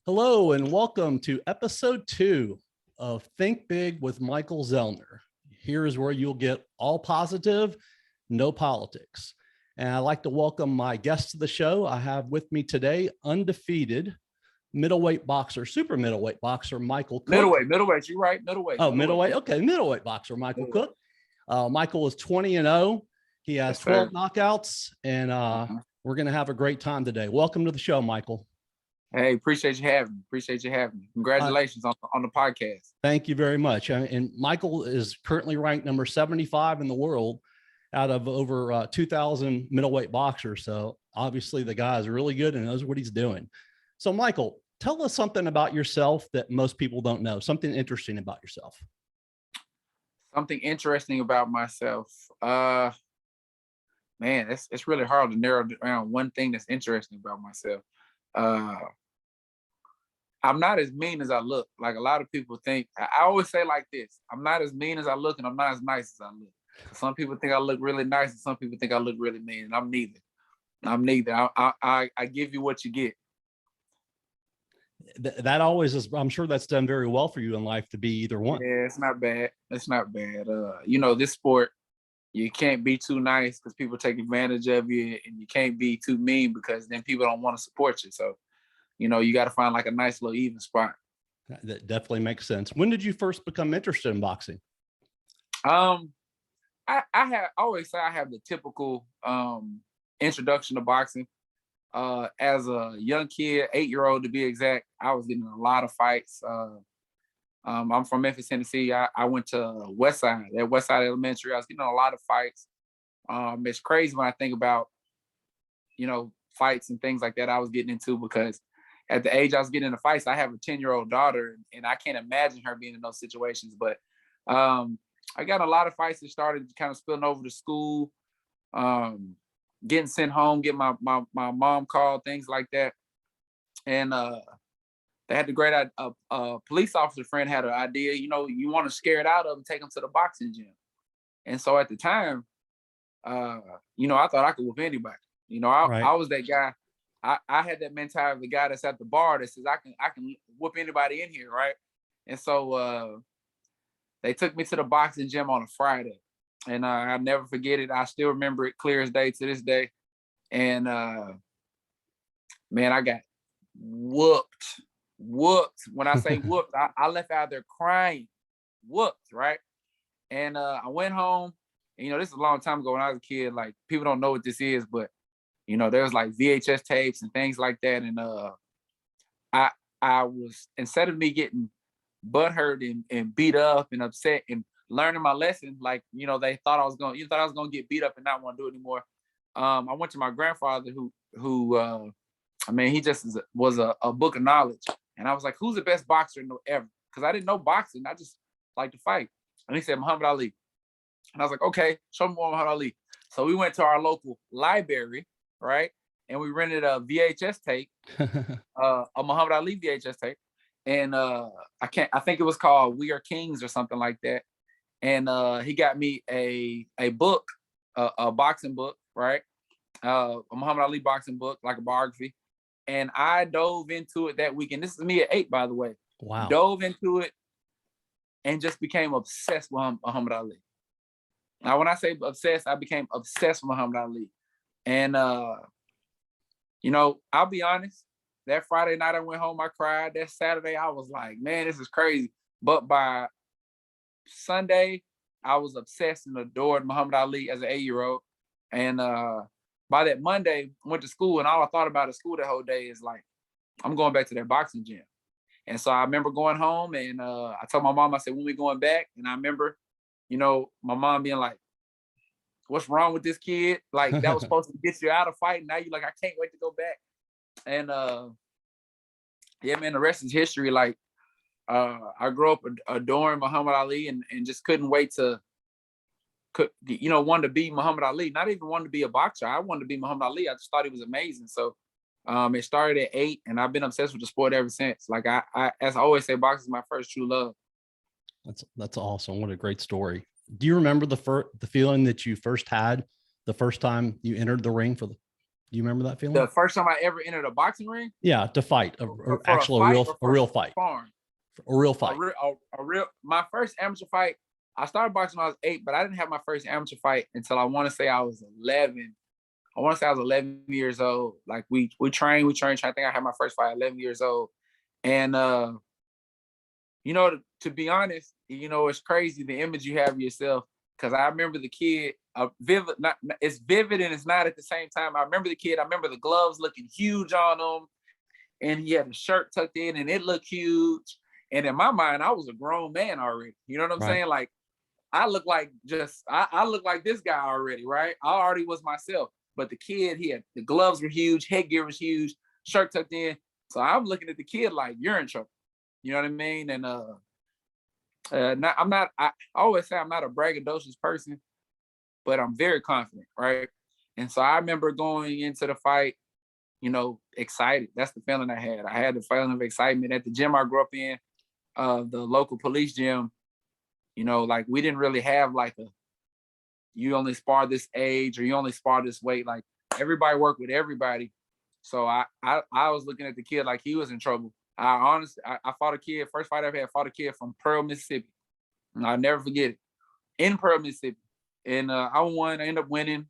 Hello and welcome to episode 2 of Think Big with Michael Zellner. Here is where you'll get all positive, no politics. And I'd like to welcome my guest to the show. I have with me today undefeated middleweight boxer, super middleweight boxer, Michael Cook. Middleweight, you're right, middleweight. Oh, middleweight. Okay, middleweight boxer, Michael Cook. Michael is 20-0. He has 12 knockouts, and we're going to have a great time today. Welcome to the show, Michael. Hey, appreciate you having me. Congratulations on the podcast. Thank you very much. And Michael is currently ranked number 75 in the world out of over 2,000 middleweight boxers. So obviously the guy is really good and knows what he's doing. So Michael, tell us something about yourself that most people don't know, something interesting about yourself. Something interesting about myself. Man, it's really hard to narrow down one thing that's interesting about myself. I'm not as mean as I look. Like a lot of people think. I always say like this: I'm not as mean as I look, and I'm not as nice as I look. Some people think I look really nice, and some people think I look really mean. And I'm neither. I give you what you get. That always is. I'm sure that's done very well for you in life to be either one. Yeah, it's not bad. This sport, you can't be too nice because people take advantage of you, and you can't be too mean because then people don't want to support you. So, you got to find like a nice little even spot. That definitely makes sense. When did you first become interested in boxing? I always say I have the typical introduction to boxing. As a young kid, 8-year-old to be exact, I was getting a lot of fights. I'm from Memphis, Tennessee. I went to Westside, at Westside Elementary. I was getting a lot of fights. It's crazy when I think about, fights and things like that I was getting into, because at the age I was getting into fights, I have a 10-year-old daughter, and I can't imagine her being in those situations. But I got a lot of fights that started kind of spilling over to school, getting sent home, getting my mom called, things like that. And they had the great police officer friend had an idea, you want to scare it out of them, take them to the boxing gym. And so at the time, I thought I could whoop anybody. I was that guy. I had that mentality of the guy that's at the bar that says I can whoop anybody in here, right? And so they took me to the boxing gym on a Friday, and I'll never forget it. I still remember it clear as day to this day. And man, I got whooped. When I say whooped, I left out there crying, whooped, right? And I went home, and this is a long time ago when I was a kid. Like, people don't know what this is, but there was like VHS tapes and things like that. And I was, instead of me getting butthurt and beat up and upset and learning my lesson, like, they thought I was going to get beat up and not want to do it anymore. I went to my grandfather who he just was a book of knowledge. And I was like, who's the best boxer ever? Because I didn't know boxing. I just like to fight. And he said, Muhammad Ali. And I was like, okay, show me more Muhammad Ali. So we went to our local library, right? And we rented a VHS tape, a Muhammad Ali VHS tape. And I think it was called We Are Kings or something like that. And he got me a book, a boxing book, right? A Muhammad Ali boxing book, like a biography. And I dove into it that weekend. This is me at 8, by the way. Wow. Dove into it and just became obsessed with Muhammad Ali. Now, when I say obsessed, I became obsessed with Muhammad Ali. And, I'll be honest, that Friday night I went home, I cried. That Saturday, I was like, man, this is crazy. But by Sunday, I was obsessed and adored Muhammad Ali as an 8-year-old. And by that Monday, I went to school, and all I thought about at school that whole day is like, I'm going back to that boxing gym. And so I remember going home, and I told my mom, I said, when we going back? And I remember, my mom being like, what's wrong with this kid? Like, that was supposed to get you out of fighting. Now you're like, I can't wait to go back. And yeah, man, the rest is history. Like, I grew up adoring Muhammad Ali and just couldn't wait to, wanted to be Muhammad Ali. Not even wanted to be a boxer. I wanted to be Muhammad Ali. I just thought he was amazing. So it started at 8, and I've been obsessed with the sport ever since. Like, I as I always say, boxing is my first true love. That's awesome. What a great story. Do you remember the feeling that you first had the first time you entered the ring for Do you remember that The feeling? first time I ever entered a boxing ring, Yeah, to fight, for a actual fight or a for real fight, sparring. a real A fight. real, a real. My first amateur fight, I started boxing when I was 8, but I didn't have my first amateur fight until I want to say I was 11. I want to say I was 11 years old. Like we trained. I think I had my first fight at 11 years old, and you know, to be honest, you know, it's crazy the image you have of yourself. Because I remember the kid, vivid. It's vivid and it's not at the same time. I remember the kid. I remember the gloves looking huge on him, and he had a shirt tucked in, and it looked huge. And in my mind, I was a grown man already. You know what I'm Right. saying? Like I look like I look like this guy already, right? I already was myself. But the kid, he had the gloves were huge, headgear was huge, shirt tucked in. So I'm looking at the kid like you're in trouble. You know what I mean? And I always say I'm not a braggadocious person, but I'm very confident, right? And so I remember going into the fight, you know, excited. That's the feeling I had. I had the feeling of excitement at the gym I grew up in, the local police gym. You know, like we didn't really have like a you only spar this age or you only spar this weight. Like everybody worked with everybody. So I was looking at the kid like he was in trouble. I fought a kid, first fight I ever had, fought a kid from Pearl, Mississippi. And I'll never forget it. In Pearl, Mississippi. And I won, I ended up winning.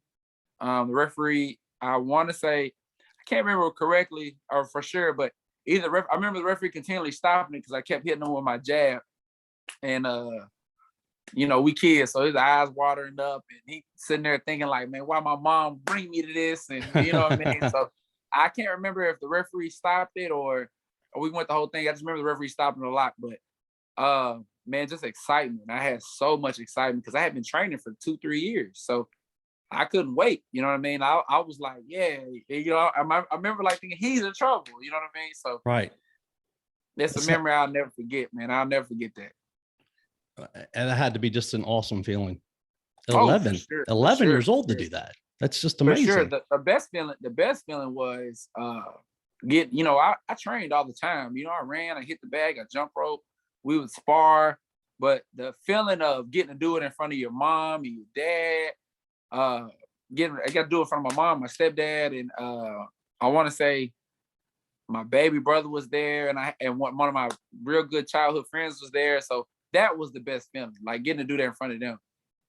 The referee, I want to say, I can't remember correctly or for sure, but I remember the referee continually stopping it because I kept hitting him with my jab. And you know, we kids, so his eyes watering up and he sitting there thinking like, man, why my mom bring me to this? And you know what I mean? So I can't remember if the referee stopped it or we went the whole thing. I just remember the referee stopping a lot, but man, just excitement. I had so much excitement because I had been training for 2-3 years. So I couldn't wait. You know what I mean? I was like, yeah, you know, I remember like thinking he's in trouble. You know what I mean? So Right. it's a memory I'll never forget, man. I'll never forget that. And it had to be just an awesome feeling. Oh, 11, for sure, 11 years old to do that. That's just for sure. amazing. The best feeling was you know, I trained all the time. You know, I ran, I hit the bag, I jump rope, we would spar. But the feeling of getting to do it in front of your mom and your dad, I got to do it in front of my mom, my stepdad, and I want to say my baby brother was there, and one of my real good childhood friends was there. So that was the best feeling, like getting to do that in front of them,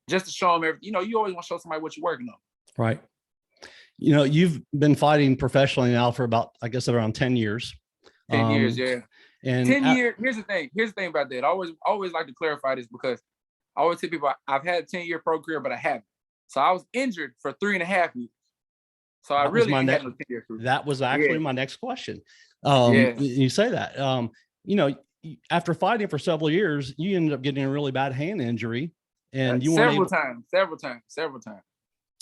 just to show them everything. You know, you always want to show somebody what you're working on. Right. You know, you've been fighting professionally now for about, I guess, around 10 years. 10 years, yeah. And 10 years. Here's the thing about that. I always like to clarify this because I always tell people I've had a 10-year pro career, but I haven't. So I was injured for 3.5 years. So I really didn't have no 10-year career. That was actually my next question. Yeah. You say that, you know, after fighting for several years, you ended up getting a really bad hand injury, and you several times,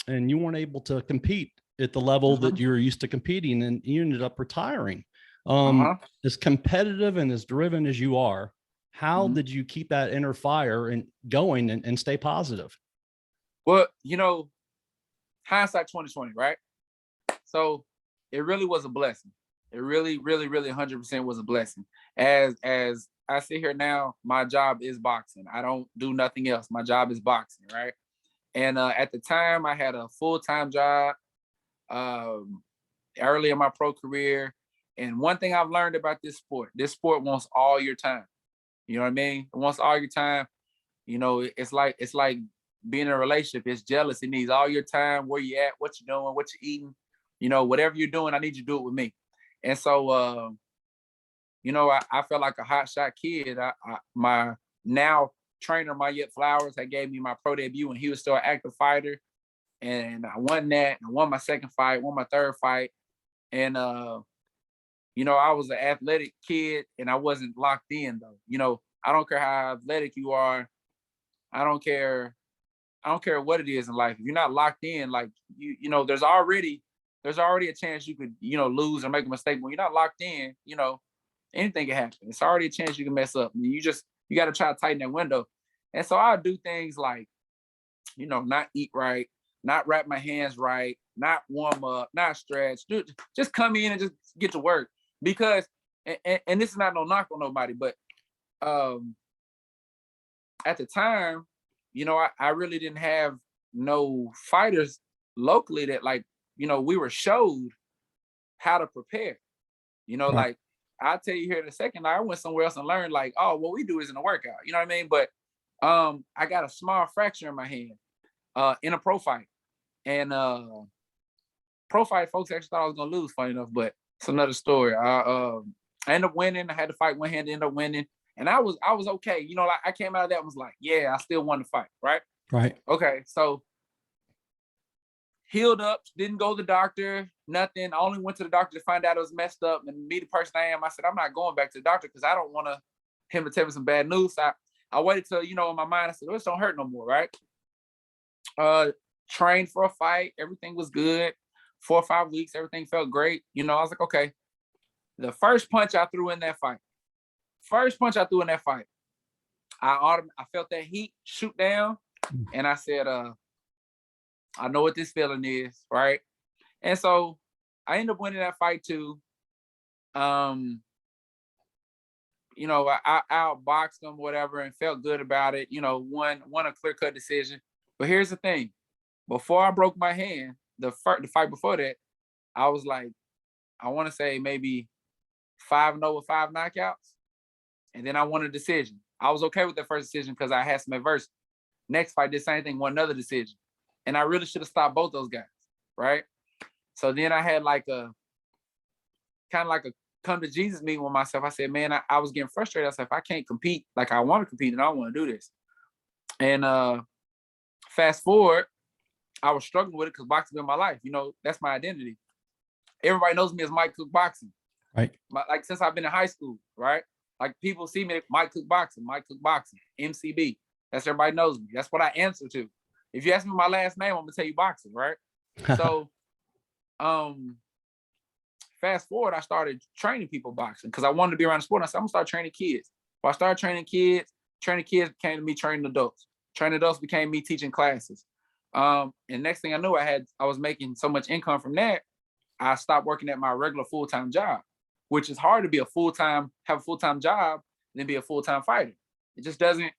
and you weren't able to compete at the level that you were used to competing, and you ended up retiring. As competitive and as driven as you are, how did you keep that inner fire and going and stay positive? Well, you know, hindsight 2020, right? So it really was a blessing. It really, really, really 100% was a blessing. As I sit here now, my job is boxing. I don't do nothing else. My job is boxing, right? And at the time, I had a full-time job early in my pro career. And one thing I've learned about this sport wants all your time. You know what I mean? It wants all your time. You know, it's like being in a relationship. It's jealous. It needs all your time, where you at, what you're doing, what you're eating. You know, whatever you're doing, I need you to do it with me. And so, you know, I felt like a hot shot kid. My now trainer, Mayette Flowers, had gave me my pro debut when he was still an active fighter. And I won that. I won my second fight, won my third fight. And, you know, I was an athletic kid and I wasn't locked in though. You know, I don't care how athletic you are. I don't care what it is in life. If you're not locked in, like you know, there's already a chance you could, you know, lose or make a mistake. When you're not locked in, you know, anything can happen. It's already a chance you can mess up. You got to try to tighten that window. And so I do things like, you know, not eat right, not wrap my hands right, not warm up, not stretch. Dude, just come in and just get to work. Because, and this is not no knock on nobody, but at the time, you know, I really didn't have no fighters locally that like we were showed how to prepare. Right. Like I'll tell you here in a second, like, I went somewhere else and learned like, oh, what we do isn't a workout. You know what I mean? But I got a small fracture in my hand in a pro fight. And pro fight folks actually thought I was gonna lose, funny enough, but it's another story. I ended up winning. I had to fight one hand, ended up winning. And I was okay. Like I came out of that and was like, yeah, I still won the fight, right? Right. Okay, so healed up, didn't go to the doctor, nothing. I only went to the doctor to find out it was messed up. And me, the person I am, I said, I'm not going back to the doctor because I don't want him to tell me some bad news. So I waited till, in my mind, I said, this don't hurt no more, right? Trained for a fight. Everything was good. 4 or 5 weeks, everything felt great. I was like, okay. The first punch I threw in that fight, I felt that heat shoot down. And I said, I know what this feeling is, right? And so I ended up winning that fight too. I outboxed him, whatever, and felt good about it. Won a clear-cut decision. But here's the thing: before I broke my hand, the fight before that, I was like, I want to say maybe 5-0 with 5 knockouts, and then I won a decision. I was okay with that first decision because I had some adversity. Next fight, did the same thing, won another decision. And I really should have stopped both those guys, right? So then I had like a come to Jesus meeting with myself. I said, man, I was getting frustrated. I said, if I can't compete like I want to compete, then I don't want to do this. And fast forward, I was struggling with it because boxing been my life. That's my identity. Everybody knows me as Mike Cook Boxing. Right. Like since I've been in high school, right? Like people see me, Mike Cook Boxing, MCB. That's everybody knows me. That's what I answer to. If you ask me my last name, I'm gonna tell you boxing, right? So fast forward, I started training people boxing because I wanted to be around the sport. I said, I'm gonna start training kids. So I started training kids became me training adults. Training adults became me teaching classes. And next thing I knew, I was making so much income from that, I stopped working at my regular full-time job, which is hard to be have a full-time job and then be a full-time fighter. It just doesn't,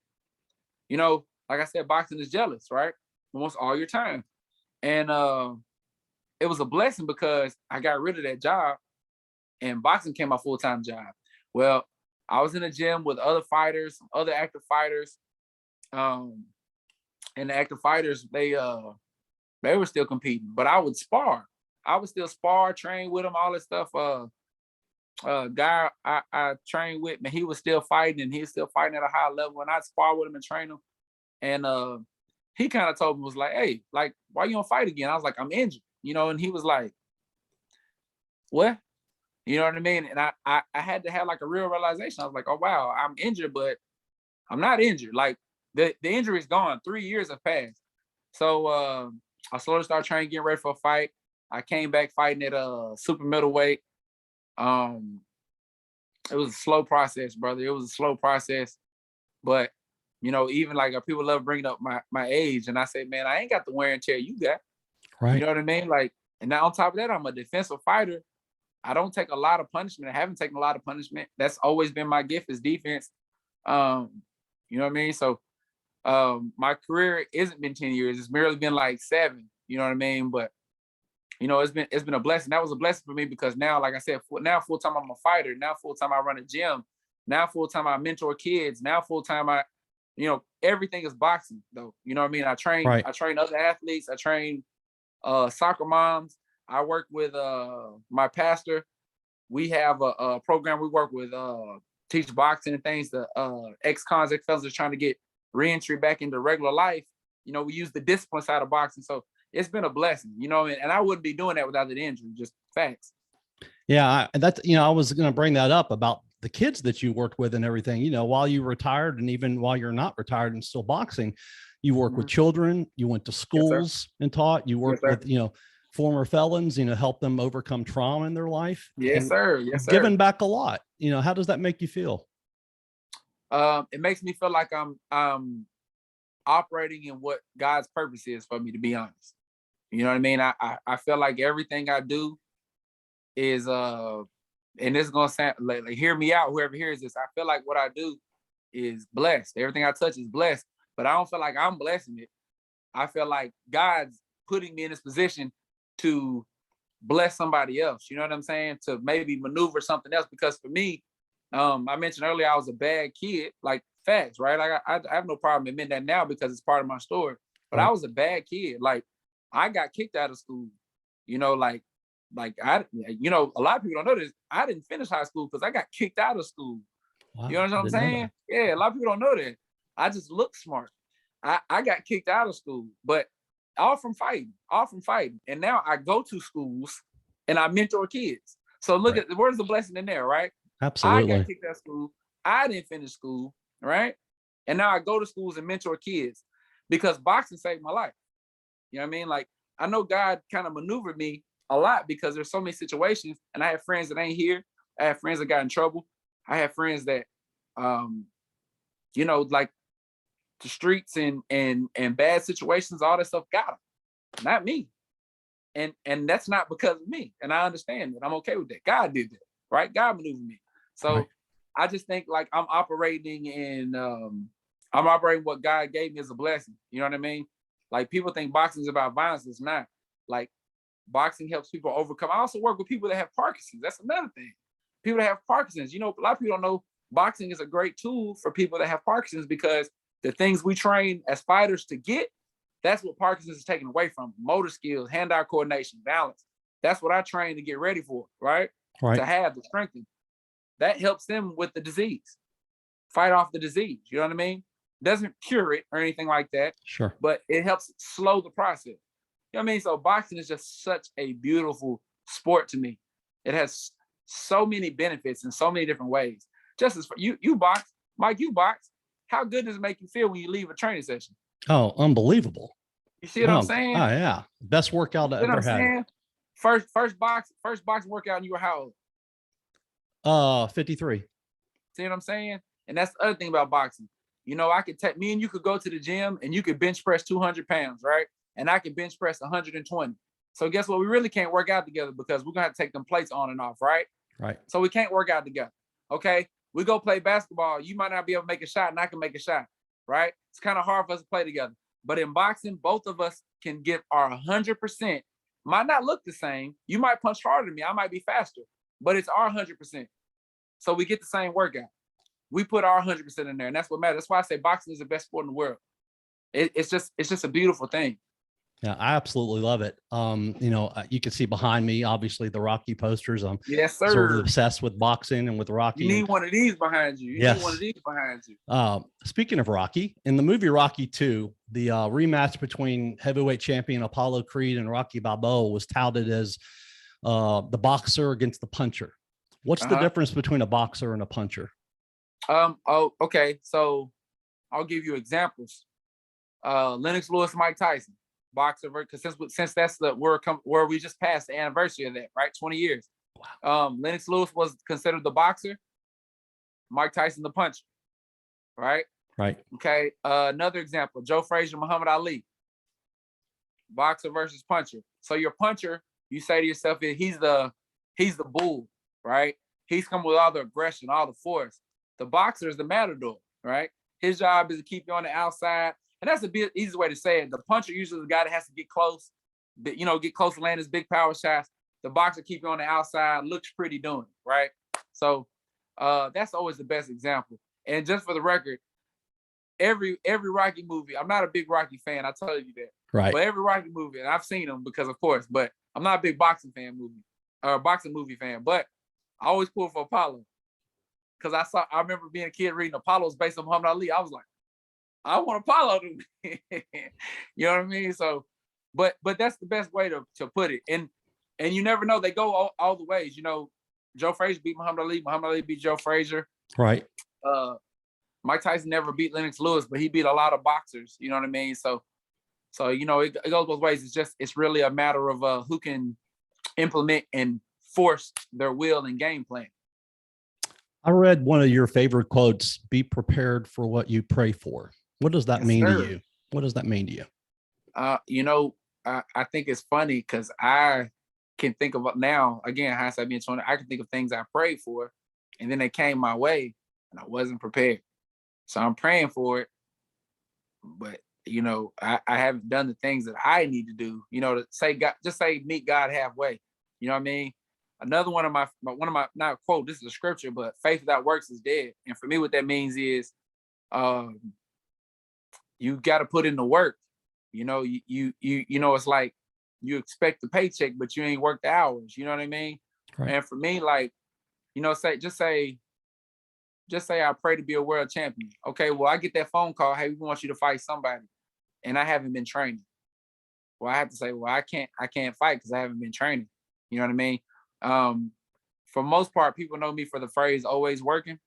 like I said, boxing is jealous, right? It wants all your time. And it was a blessing because I got rid of that job and boxing became my full-time job. Well, I was in the gym with other fighters, other active fighters. And the active fighters, they were still competing, but I would spar. I would still spar, train with them, all this stuff. Guy I trained with, man, he was still fighting and he was still fighting at a high level. And I'd spar with him and train him. And he kind of told me, was like, hey, like, why you don't fight again? I was like, I'm injured, and he was like, what? You know what I mean? And I had to have like a real realization. I was like, oh, wow, I'm injured, but I'm not injured. Like the injury is gone. 3 years have passed. So I slowly started training, getting ready for a fight. I came back fighting at super middleweight. It was a slow process, brother. It was a slow process. But, even like people love bringing up my age. And I say, man, I ain't got the wear and tear you got. Right. You know what I mean? Like, and now on top of that, I'm a defensive fighter. I don't take a lot of punishment. I haven't taken a lot of punishment. That's always been my gift is defense. You know what I mean? So my career isn't been 10 years. It's merely been like 7. You know what I mean? But it's been a blessing. That was a blessing for me because now, like I said, now full time I'm a fighter. Now full time I run a gym. Now full time I mentor kids. Now full time everything is boxing though. You know what I mean? I train other athletes. I train soccer moms. I work with my pastor. We have a program we work with teach boxing and things. The ex-convict fellas are trying to get reentry back into regular life. We use the discipline side of boxing. So it's been a blessing, and I wouldn't be doing that without the injury, just facts. Yeah. I was going to bring that up about the kids that you worked with and everything, while you retired and even while you're not retired and still boxing, you work with children, you went to schools and taught, you worked with, former felons, help them overcome trauma in their life. Yes, sir. Yes, sir. Giving back a lot. How does that make you feel? It makes me feel like I'm operating in what God's purpose is for me, to be honest. You know what I mean? I feel like everything I do is and this is gonna sound like hear me out, whoever hears this. I feel like what I do is blessed. Everything I touch is blessed, but I don't feel like I'm blessing it. I feel like God's putting me in this position to bless somebody else. You know what I'm saying? To maybe maneuver something else. Because for me, I mentioned earlier I was a bad kid, like facts, right? Like I have no problem admitting that now because it's part of my story. But I was a bad kid. Like I got kicked out of school. You know, like I, you know, a lot of people don't know this. I didn't finish high school because I got kicked out of school. Wow, You know what I'm saying? Yeah, a lot of people don't know that. I just look smart. I got kicked out of school, but all from fighting. And now I go to schools and I mentor kids. So look at where's the blessing in there, right? Absolutely. I got kicked out of school. I didn't finish school, right? And now I go to schools and mentor kids because boxing saved my life. You know what I mean? Like I know God kind of maneuvered me a lot because there's so many situations, and I have friends that ain't here. I have friends that got in trouble. I have friends that, you know, like the streets and bad situations, all that stuff got them, not me. And that's not because of me. And I understand that. I'm okay with that. God did that, right? God maneuvered me. So I just think like I'm operating what God gave me as a blessing. You know what I mean? Like people think boxing is about violence. It's not. Like boxing helps people overcome. I also work with people that have Parkinson's. That's another thing. People that have Parkinson's. You know, a lot of people don't know boxing is a great tool for people that have Parkinson's because the things we train as fighters to get, that's what Parkinson's is taken away from. Motor skills, hand-eye coordination, balance. That's what I train to get ready for, right? To have the strength. That helps them with the disease. Fight off the disease. You know what I mean? Doesn't cure it or anything like that. Sure. But it helps slow the process. You know what I mean? So boxing is just such a beautiful sport to me. It has so many benefits in so many different ways. Just as you box, Mike, you box. How good does it make you feel when you leave a training session? Oh, unbelievable. You see what I'm saying? Oh yeah. Best workout I ever had. First boxing workout and you were how old? 53. See what I'm saying? And that's the other thing about boxing. You know, I could me and you could go to the gym and you could bench press 200 pounds, right? And I could bench press 120. So guess what? We really can't work out together because we're gonna have to take them plates on and off, right? Right. So we can't work out together. Okay. We go play basketball. You might not be able to make a shot and I can make a shot, right? It's kind of hard for us to play together. But in boxing, both of us can give our 100%. Might not look the same. You might punch harder than me. I might be faster, but it's our 100%. So we get the same workout. We put our 100% in there, and that's what matters. That's why I say boxing is the best sport in the world. It's just a beautiful thing. Yeah, I absolutely love it. You know, you can see behind me, obviously, the Rocky posters. I'm yes, sir. Sort of obsessed with boxing and with Rocky. You need one of these behind you. Yes. Need one of these behind you. Speaking of Rocky, in the movie Rocky 2, the rematch between heavyweight champion Apollo Creed and Rocky Balboa was touted as the boxer against the puncher. What's the difference between a boxer and a puncher? Oh, okay. So I'll give you examples. Lennox Lewis, Mike Tyson. Boxer, because since that's where we just passed the anniversary of that, right? 20 years. Wow. Lennox Lewis was considered the boxer, Mike Tyson the puncher, right? Right. Okay. Another example: Joe Frazier, Muhammad Ali. Boxer versus puncher. So your puncher, you say to yourself, he's the bull, right? He's coming with all the aggression, all the force. The boxer is the matador, right? His job is to keep you on the outside. And that's a bit easy way to say it. The puncher usually is the guy that has to get close, get close to land his big power shots. The boxer keep you on the outside, looks pretty doing it, right? So that's always the best example. And just for the record, every Rocky movie, I'm not a big Rocky fan, I tell you that. Right. But every Rocky movie, and I've seen them because of course, but I'm not a big boxing movie fan, but I always pull for Apollo. Because I remember being a kid reading Apollo's based on Muhammad Ali. I was like, I want Apollo to win. You know what I mean? So, but that's the best way to put it. And you never know. They go all the ways. You know, Joe Frazier beat Muhammad Ali. Muhammad Ali beat Joe Frazier. Right. Mike Tyson never beat Lennox Lewis, but he beat a lot of boxers. You know what I mean? So you know, it goes both ways. It's really a matter of who can implement and force their will and game plan. I read one of your favorite quotes: "Be prepared for what you pray for." What does that mean to you? What does that mean to you? You know, I think it's funny because I can think of now, again, hindsight being 20, I can think of things I prayed for, and then they came my way, and I wasn't prepared. So I'm praying for it, but I haven't done the things that I need to do, to say God, just say meet God halfway. You know what I mean? Another one of my not quote, this is a scripture, but faith without works is dead. And for me, what that means is you got to put in the work. It's like you expect the paycheck, but you ain't worked the hours. You know what I mean? Right. And for me, like, just say I pray to be a world champion. Okay, well, I get that phone call, hey, we want you to fight somebody, and I haven't been training. Well, I have to say, well, I can't fight because I haven't been training. You know what I mean? For most part, people know me for the phrase always working.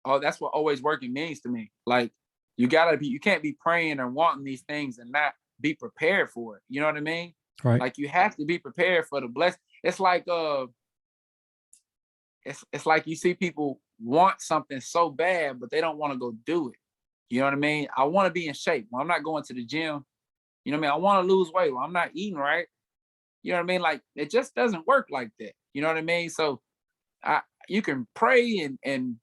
Oh, that's what always working means to me. Like, you can't be praying and wanting these things and not be prepared for it. You know what I mean? Right. Like, you have to be prepared for the blessing. It's like it's like you see people want something so bad, but they don't want to go do it. You know what I mean? I want to be in shape. Well, I'm not going to the gym. You know what I mean? I want to lose weight. Well, I'm not eating right. You know what I mean? Like, it just doesn't work like that. You know what I mean? So you can pray and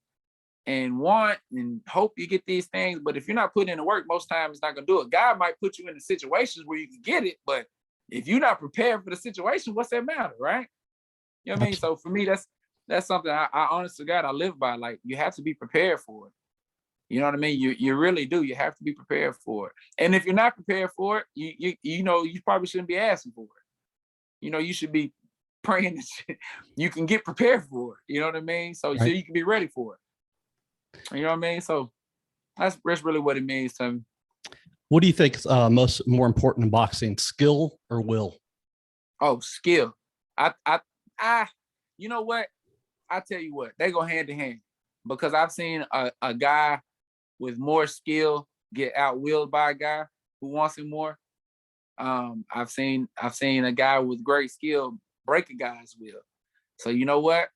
want and hope you get these things, but if you're not putting in the work, most times it's not gonna do it. God might put you in the situations where you can get it, but if you're not prepared for the situation, what's that matter, right? You know what I mean? So for me, that's something I honest to God, I live by. Like, you have to be prepared for it. You know what I mean? You really do. You have to be prepared for it. And if you're not prepared for it, you probably shouldn't be asking for it. You should be praying that you can get prepared for it. You know what I mean? So you can be ready for it. You know what I mean? So that's really what it means to me. What do you think is more important in boxing, skill or will? Oh, skill. I you know what? I tell you what, they go hand in hand, because I've seen a guy with more skill get outwilled by a guy who wants him more. I've seen a guy with great skill break a guy's will. So you know what?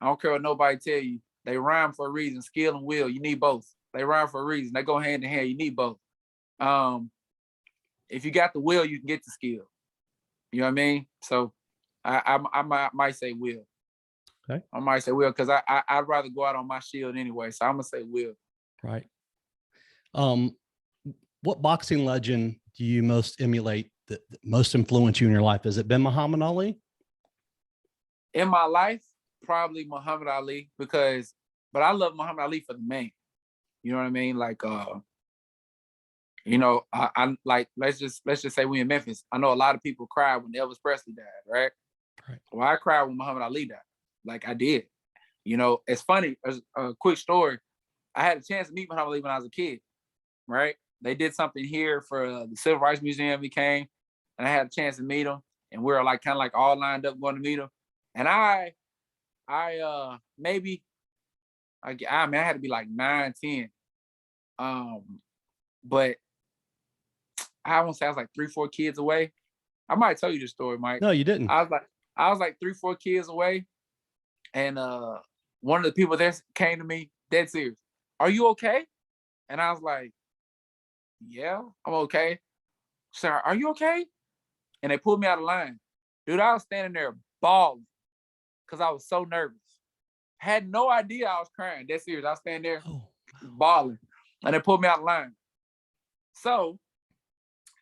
I don't care what nobody tell you. They rhyme for a reason. Skill and will, you need both. They rhyme for a reason. They go hand in hand. You need both. If you got the will, you can get the skill. You know what I mean? So I might say will. Okay. I might say will, because I'd rather go out on my shield anyway. So I'm gonna say will. Right. What boxing legend do you most emulate, that most influence you in your life? Has it been Muhammad Ali? In my life, probably Muhammad Ali, but I love Muhammad Ali for the man. You know what I mean? Like, I like, let's just say we in Memphis. I know a lot of people cried when Elvis Presley died, right? Right. Well, I cried when Muhammad Ali died. Like, I did. It's funny. As a quick story, I had a chance to meet Muhammad Ali when I was a kid, right? They did something here for the Civil Rights Museum. He came, and I had a chance to meet him, and we were like kind of like all lined up going to meet him. And I had to be like 9, 10. But I won't say I was like 3, 4 kids away. I might tell you this story, Mike. No, you didn't. I was like 3, 4 kids away. And one of the people there came to me dead serious. Are you okay? And I was like, yeah, I'm okay. Sir, are you okay? And they pulled me out of line. Dude, I was standing there bawling because I was so nervous. Had no idea I was crying. Dead serious. I was standing there bawling. And they pulled me out of line. So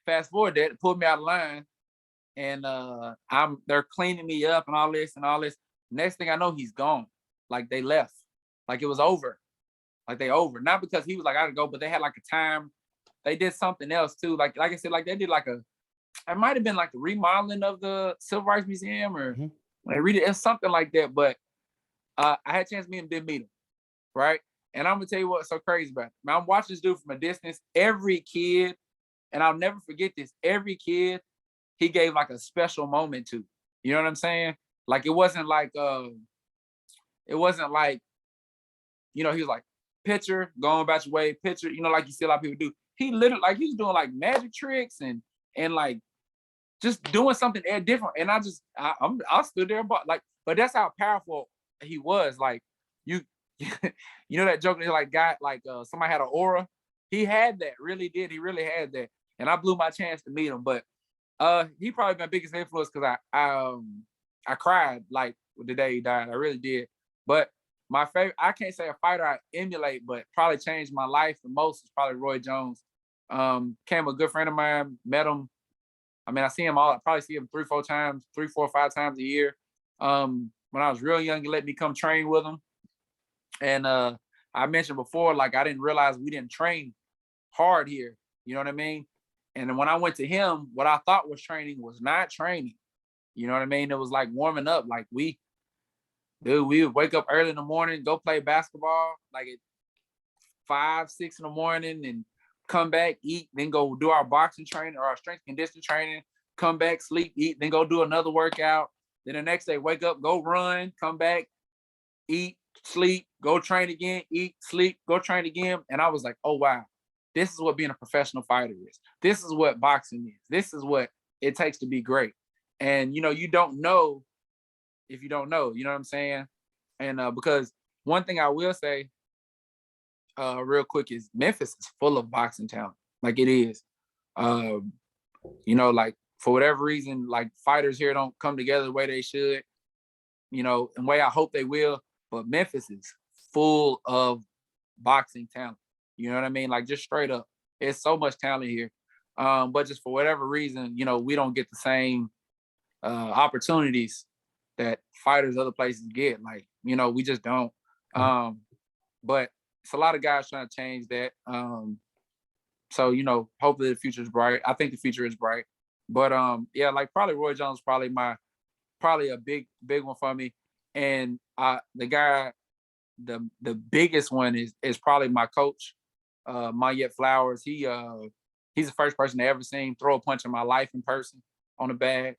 fast forward that, pulled me out of line. And they're cleaning me up and all this. Next thing I know, he's gone. Like, they left. Like, it was over. Like, they over. Not because he was like, I gotta go, but they had like a time. They did something else too. Like I said, like they did like it might have been like the remodeling of the Civil Rights Museum, or when they read it, it's something like that. But I had a chance to meet him, didn't meet him. Right. And I'm gonna tell you what's so crazy about it. Man, I'm watching this dude from a distance. Every kid, and I'll never forget this, every kid he gave like a special moment to. You know what I'm saying? Like, it wasn't like he was like, pitcher, going about your way, pitcher, like you see a lot of people do. He literally, like, he was doing like magic tricks and like just doing something different. And I stood there, but that's how powerful he was. Like, you that joke that like got like somebody had an aura. He had that, really did. He really had that. And I blew my chance to meet him. But he probably my biggest influence, because I cried like the day he died. I really did. But my favorite, I can't say a fighter I emulate, but probably changed my life the most, is probably Roy Jones. Became a good friend of mine. Met him. I mean, I probably see him 3, 4 times, 3, 4, 5 times a year. When I was real young, he let me come train with him. And I mentioned before, like, I didn't realize we didn't train hard here. You know what I mean? And then when I went to him, what I thought was training was not training. You know what I mean? It was like warming up. Like we would wake up early in the morning, go play basketball, like at 5, 6 in the morning, and come back, eat, then go do our boxing training or our strength conditioning training, come back, sleep, eat, then go do another workout. Then the next day, wake up, go run, come back, eat, sleep, go train again, eat, sleep, go train again. And I was like, oh, wow, this is what being a professional fighter is. This is what boxing is. This is what it takes to be great. And, you don't know if you don't know, you know what I'm saying? And because one thing I will say real quick is Memphis is full of boxing talent. Like it is. Like for whatever reason, like fighters here don't come together the way they should, and the way I hope they will. But Memphis is full of boxing talent. You know what I mean? Like just straight up. There's so much talent here. But just for whatever reason, we don't get the same opportunities that fighters other places get. Like, we just don't. But it's a lot of guys trying to change that. So, hopefully the future is bright. I think the future is bright. But yeah, like probably Roy Jones, probably a big one for me. And the guy, the biggest one is probably my coach, Mayette Flowers. He's the first person I ever seen throw a punch in my life in person on the bag.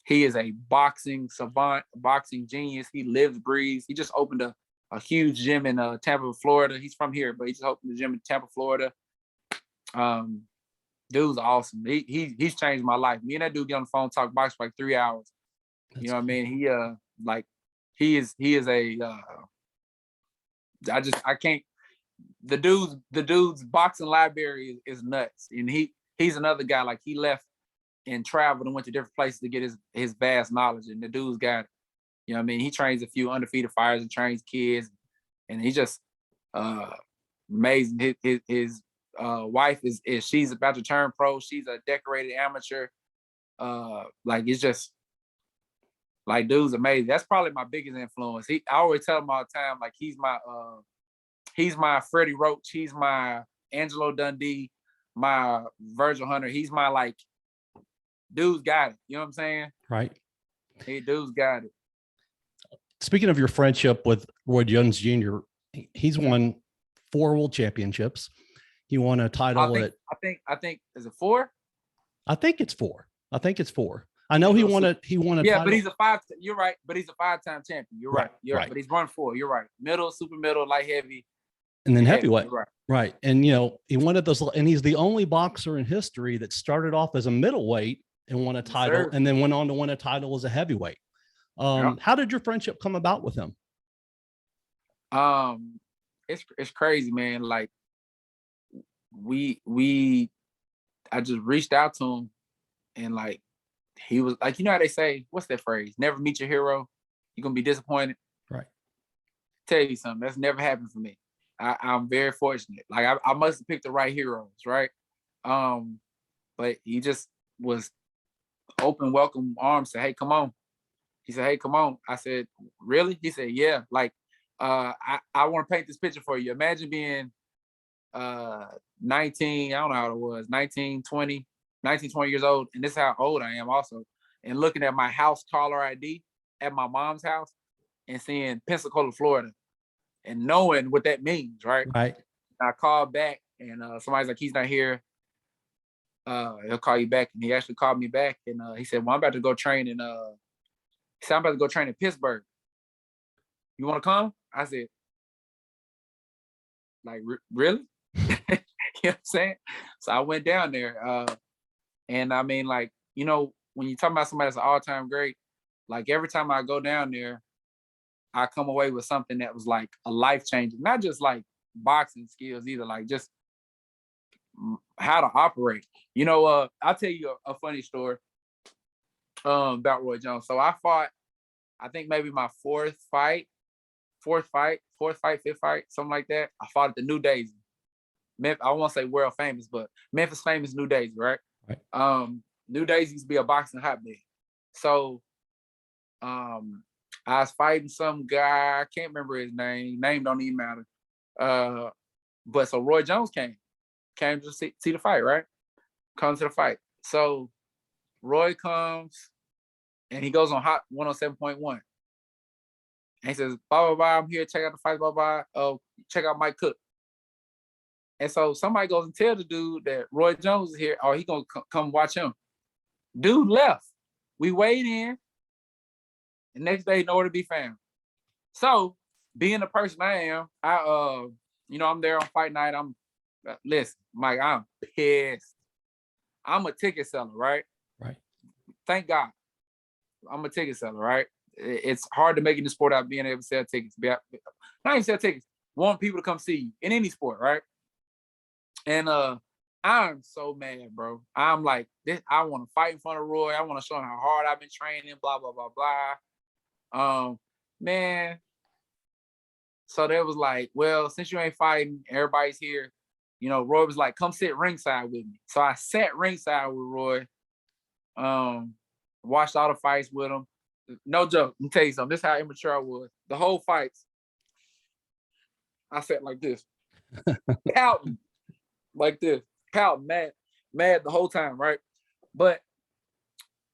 He is a boxing savant, boxing genius. He lives, breathes. He just opened a huge gym in Tampa, Florida. He's from here, but he just opened a gym in Tampa, Florida. Dude's awesome. He's changed my life. Me and that dude get on the phone, talk boxing for like 3 hours. You know what I mean? He is a I can't. The dude's boxing library is nuts, and he's another guy. Like he left and traveled and went to different places to get his vast knowledge, and the dude's got it. You know what I mean? He trains a few undefeated fighters and trains kids, and he's just amazing. His wife is she's about to turn pro. She's a decorated amateur. Like it's just like dude's amazing. That's probably my biggest influence. I always tell him all the time, like he's my Freddie Roach. He's my Angelo Dundee, my Virgil Hunter. He's my like dude's got it. You know what I'm saying? Right. Hey, dude's got it. Speaking of your friendship with Roy Jones Jr., he's won 4 world championships. He won a title I think is it 4? I think it's 4. I know he won a yeah, title. but he's a 5. You're right, but he's a 5-time champion. You're right. You're right. But he's won 4. You're right. Middle, super middle, light heavy, and then heavyweight. Right. And he wanted those, and he's the only boxer in history that started off as a middleweight and won a title, and then went on to win a title as a heavyweight. How did your friendship come about with him? It's crazy, man. Like I just reached out to him, and like he was like, how they say, what's that phrase? Never meet your hero. You're gonna be disappointed. Right. Tell you something, that's never happened for me. I'm very fortunate. Like I must have picked the right heroes, right? But he just was open, welcome arms. Said, "Hey, come on." He said, "Hey, come on." I said, "Really?" He said, "Yeah." Like, I want to paint this picture for you. Imagine being 19, I don't know how it was, 19, 20 years old. And this is how old I am also. And looking at my house caller ID at my mom's house and seeing Pensacola, Florida, and knowing what that means, right? Right. I called back and somebody's like, he's not here. He'll call you back. And he actually called me back. And he said, well, I'm about to go train in Pittsburgh. You want to come? I said, like, really? You know what I'm saying? So I went down there. And I mean, like, when you talk about somebody that's an all-time great, like every time I go down there, I come away with something that was like a life-changing, not just like boxing skills either, like just how to operate. I'll tell you a funny story about Roy Jones. So I fought, I think maybe my fifth fight, something like that. I fought at the New Daisy. I won't say world famous, but Memphis famous New Daisy, right? Right. New Daisy used to be a boxing hotbed. So I was fighting some guy, I can't remember his name. Name don't even matter. But so Roy Jones came to see the fight, right? Comes to the fight. So Roy comes and he goes on Hot 107.1. And he says, blah, blah, blah, I'm here, check out the fight, blah, blah. Oh, check out Mike Cook. And so somebody goes and tell the dude that Roy Jones is here, or he gonna come watch him. Dude left. We weighed in. The next day, nowhere to be found. So, being the person I am, I'm there on fight night. Listen, Mike, I'm pissed. I'm a ticket seller, right? Right. Thank God. I'm a ticket seller, right? It's hard to make in the sport out being able to sell tickets. Not even sell tickets. Want people to come see you in any sport, right? And I'm so mad, bro. I'm like, this. I want to fight in front of Roy. I want to show him how hard I've been training, blah, blah, blah, blah. Man. So they was like, well, since you ain't fighting, everybody's here. Roy was like, come sit ringside with me. So I sat ringside with Roy. Watched all the fights with him. No joke. Let me tell you something. This is how immature I was. The whole fights, I sat like this. Pouting. Like this. Pouting, mad the whole time, right? But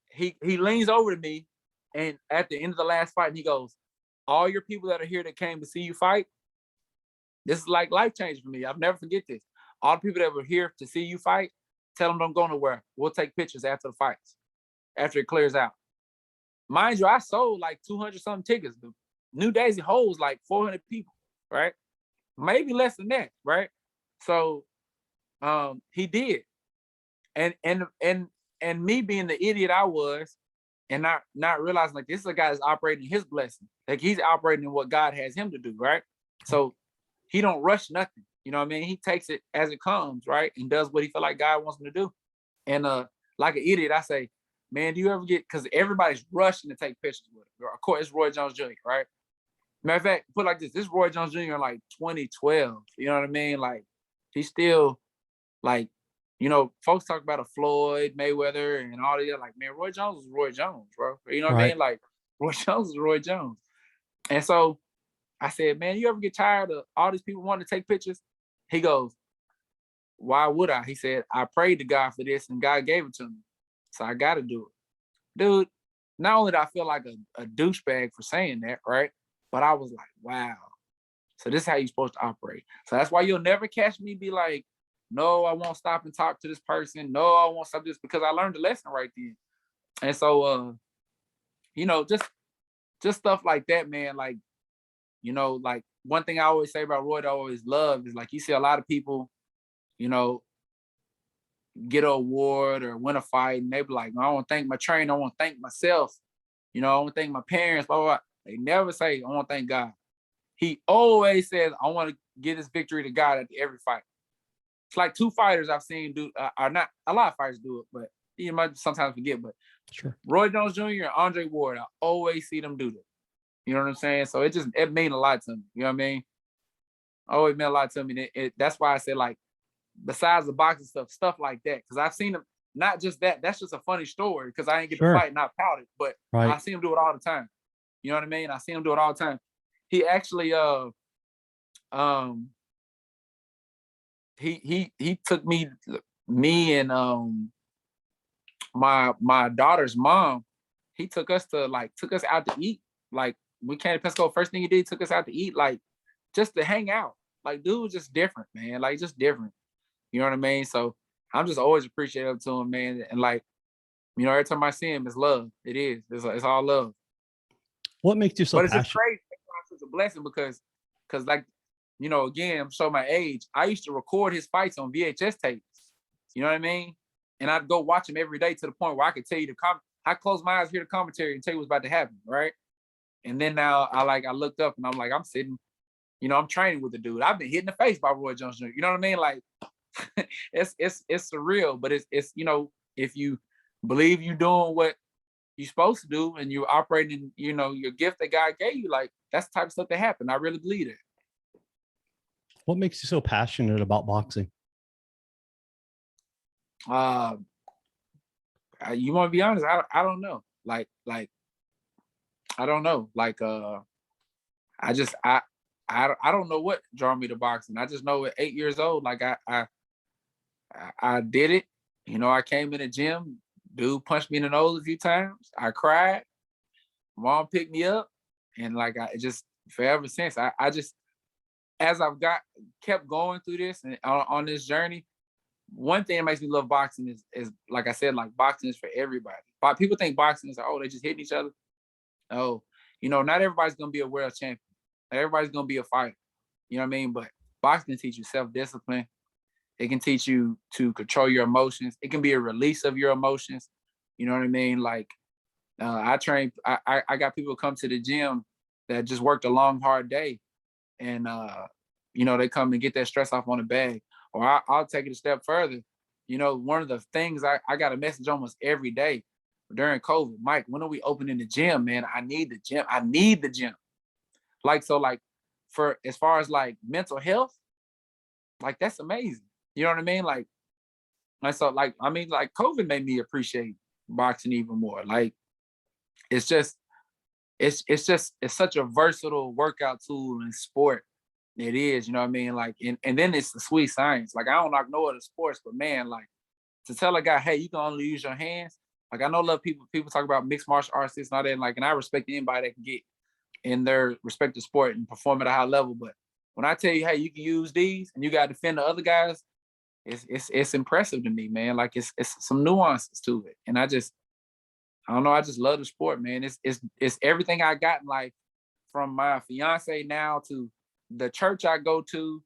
he leans over to me, and at the end of the last fight, he goes, all your people that are here that came to see you fight, this is like life changing for me. I'll never forget this. All the people that were here to see you fight, tell them don't go nowhere. We'll take pictures after the fights, after it clears out. Mind you, I sold like 200 something tickets. The New Daisy holds like 400 people, right? Maybe less than that, right? So he did. And me being the idiot I was, and not realizing like this is a guy that's operating his blessing. Like he's operating in what God has him to do, right? So he don't rush nothing. You know what I mean? He takes it as it comes, right? And does what he feel like God wants him to do. And like an idiot, I say, man, do you ever get, because everybody's rushing to take pictures with him. Of course, it's Roy Jones Jr., right? Matter of fact, put it like this is Roy Jones Jr. in like 2012. You know what I mean? Like he's still like, folks talk about a Floyd, Mayweather, and all the other. Like, man, Roy Jones is Roy Jones, bro. You know what I mean? Like, Roy Jones is Roy Jones. And so I said, man, you ever get tired of all these people wanting to take pictures? He goes, why would I? He said, I prayed to God for this, and God gave it to me. So I got to do it. Dude, not only did I feel like a douchebag for saying that, right? But I was like, wow. So this is how you're supposed to operate. So that's why you'll never catch me be like, no, I won't stop and talk to this person. No, I won't stop this, because I learned the lesson right then. And so, just stuff like that, man. Like, like one thing I always say about Roy that I always love is like, you see a lot of people, get an award or win a fight, and they be like, I want to thank my trainer. I want to thank myself. I want to thank my parents, blah, blah, blah. They never say, I want to thank God. He always says, I want to give this victory to God at every fight. It's like two fighters I've seen do, are not, a lot of fighters do it, but you might sometimes forget, but sure. Roy Jones Jr. and Andre Ward, I always see them do that. You know what I'm saying? So it mean a lot to me. You know what I mean? Always meant a lot to me. That's why I said, like, besides the boxing stuff like that, because I've seen them, not just that, that's just a funny story, because I ain't get to fight and I pouted, but I see him do it all the time. You know what I mean? I see him do it all the time. He actually, he took me and my daughter's mom, he took us out to eat. Like, we came to Pensacola, first thing he did, took us out to eat, like, just to hang out. Like, dude was just different, man. Like, just different. You know what I mean? So I'm just always appreciative to him, man. And like, every time I see him, it's love. It is. It's all love. What makes you so passionate? But it's just crazy. It's a blessing because like, again, I'm showing my age. I used to record his fights on VHS tapes. You know what I mean? And I'd go watch him every day to the point where I could tell you I close my eyes, hear the commentary, and tell you what's about to happen, right? And then now I looked up and I'm like, I'm sitting, I'm training with the dude. I've been hit in the face by Roy Jones Jr. You know what I mean? Like, it's surreal, but it's if you believe you're doing what you're supposed to do and you're operating, your gift that God gave you, like, that's the type of stuff that happened. I really believe it. What makes you so passionate about boxing? You want to be honest? I don't know. Like I don't know. I just I don't know what drew me to boxing. I just know at 8 years old, like I did it. You know, I came in the gym, dude punched me in the nose a few times. I cried. Mom picked me up, and like I just forever since I just as I've kept going through this and on this journey, one thing that makes me love boxing is like I said, like boxing is for everybody. But people think boxing is like, oh, they just hitting each other. Oh, you know, not everybody's gonna be a world champion. Not everybody's gonna be a fighter. You know what I mean? But boxing can teach you self-discipline. It can teach you to control your emotions. It can be a release of your emotions. You know what I mean? Like I got people come to the gym that just worked a long, hard day. And you know, they come and get that stress off on the bag. Or I'll take it a step further. You know, one of the things I got a message almost every day during COVID, Mike, when are we opening the gym, man? I need the gym. I need the gym. Like, so like for as far as like mental health, like that's amazing. You know what I mean? Like so like, I mean, like COVID made me appreciate boxing even more. Like it's just it's such a versatile workout tool and sport. It is, you know what I mean? Like, and then it's the sweet science. Like, I don't like no other sports, but man, like to tell a guy, hey, you can only use your hands. Like, I know a lot of people talk about mixed martial arts, this and all that. And like, and I respect anybody that can get in their respective sport and perform at a high level. But when I tell you, hey, you can use these and you got to defend the other guys, it's impressive to me, man. Like it's some nuances to it. And I don't know, I just love the sport, man. It's everything I got in life, from my fiance now to the church I go to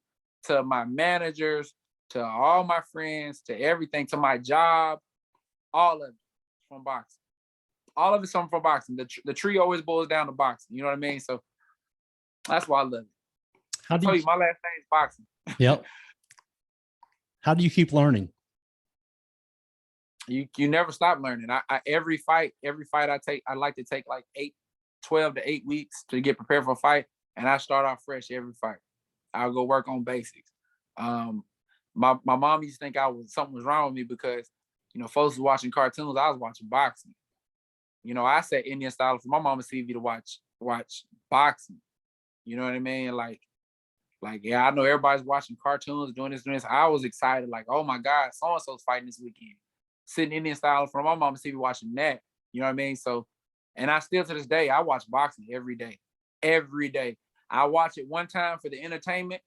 my managers, to all my friends, to everything, to my job, all of it from boxing. All of it's something from boxing. The tree always boils down to boxing. You know what I mean? So that's why I love it. How I do tell you? you, my last name is boxing. Yep. How do you keep learning? You never stop learning. I every fight I take, I like to take like 12 to 8 weeks to get prepared for a fight. And I start off fresh every fight. I'll go work on basics. My mom used to think something was wrong with me because, you know, folks was watching cartoons. I was watching boxing. You know, I said Indian style for my mama's TV to watch boxing. You know what I mean? Like, yeah, I know everybody's watching cartoons, doing this. I was excited, like, oh my God, so-and-so's fighting this weekend. Sitting Indian style from my mama's TV watching that. You know what I mean? So, and I still to this day, I watch boxing every day. Every day. I watch it one time for the entertainment.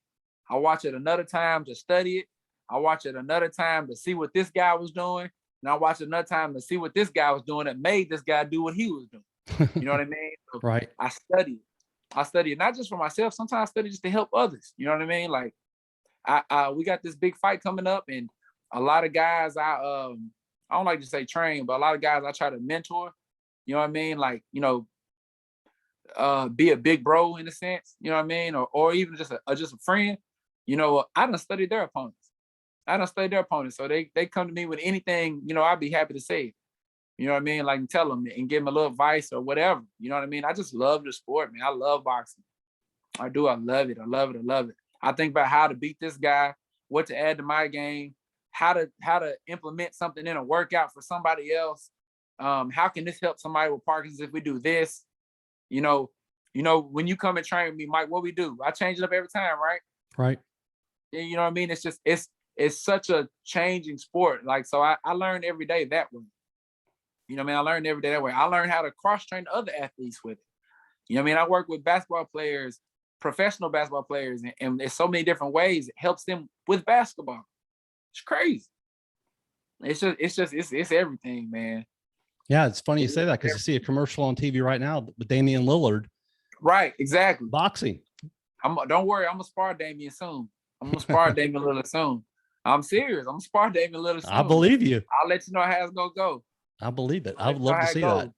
I watch it another time to study it. I watch it another time to see what this guy was doing. And I watch it another time to see what this guy was doing that made this guy do what he was doing. You know what I mean? So Right. I study it not just for myself. Sometimes I study just to help others. You know what I mean? Like we got this big fight coming up, and a lot of guys I don't like to say train, but a lot of guys I try to mentor. You know what I mean? Like, you know, be a big bro in a sense, you know what I mean? Or even just a friend. You know, I done studied their opponents. So they come to me with anything, you know, I'd be happy to say it. You know what I mean? Like, tell them and give them a little advice or whatever. You know what I mean? I just love the sport, man. I love boxing. I do. I love it. I love it. I love it. I think about how to beat this guy, what to add to my game, how to implement something in a workout for somebody else. How can this help somebody with Parkinson's if we do this? You know, when you come and train with me, Mike, what we do? I change it up every time, right? Right. You know what I mean? It's just it's such a changing sport. Like, so I learn every day that way. You know what I mean? I learned every day that way. I learned how to cross-train other athletes with it. You know what I mean? I work with basketball players, professional basketball players, and there's so many different ways it helps them with basketball. It's crazy. It's everything, man. Yeah, it's funny you say that because you see a commercial on TV right now with Damian Lillard. Right, exactly. Boxing. Don't worry, I'm gonna spar Damian soon. I'm gonna spar Damian Lillard soon. I'm serious. I'm gonna spar Damian Lillard soon. I believe you. I'll let you know how it's gonna go. I believe it. I would love to see that.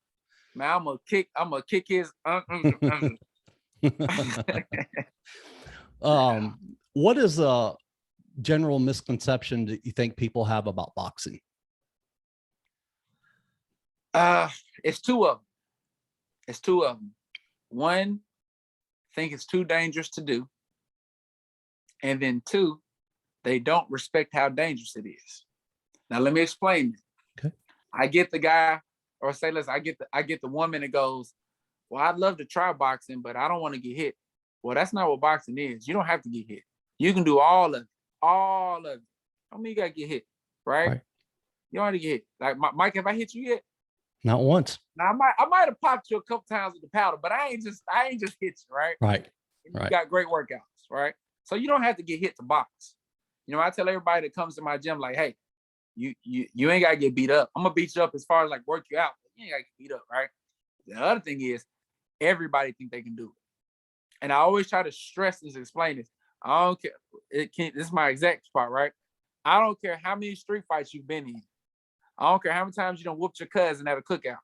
Man, I'm gonna kick his. What is a general misconception that you think people have about boxing? It's two of them. One, think it's too dangerous to do. And then 2, they don't respect how dangerous it is. Now let me explain it. Okay. I get the guy, or say, listen, I get the woman that goes, well, I'd love to try boxing, but I don't want to get hit. Well, that's not what boxing is. You don't have to get hit. You can do all of it. All of it. I mean, you gotta get hit, right? You don't have to get hit. Like Mike, have I hit you yet? Not once. Now I might have popped you a couple times with the powder, but I ain't just hit you, right? Right. You got great workouts, right? So you don't have to get hit to box. You know, I tell everybody that comes to my gym, like, hey, you ain't gotta get beat up. I'm gonna beat you up as far as like work you out, but you ain't gotta get beat up, right? The other thing is everybody think they can do it. And I always try to stress this, explain this. I don't care. This is my exact part, right? I don't care how many street fights you've been in. I don't care how many times you done whooped your cousin at a cookout.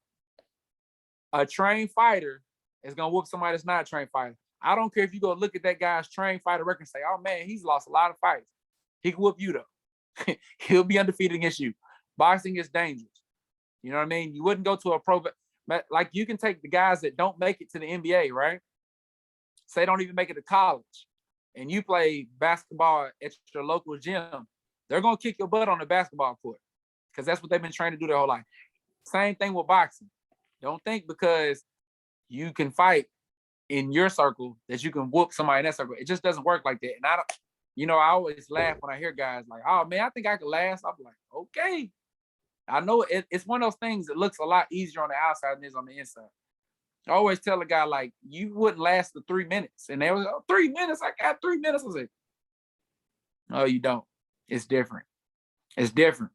A trained fighter is gonna whoop somebody that's not a trained fighter. I don't care if you go look at that guy's trained fighter record and say, oh man, he's lost a lot of fights. He can whoop you though. He'll be undefeated against you. Boxing is dangerous. You know what I mean? You wouldn't go to a pro, but like you can take the guys that don't make it to the NBA, right? Say don't even make it to college, and you play basketball at your local gym. They're gonna kick your butt on the basketball court because that's what they've been trained to do their whole life. Same thing with boxing. Don't think because you can fight in your circle that you can whoop somebody in that circle. It just doesn't work like that. And I always laugh when I hear guys like, oh man, I think I could last. I'm like, okay. I know it's one of those things that looks a lot easier on the outside than it is on the inside. I always tell a guy, like, you wouldn't last the 3 minutes. And they was, oh, 3 minutes? I got 3 minutes. I was like, no, you don't. It's different. It's different.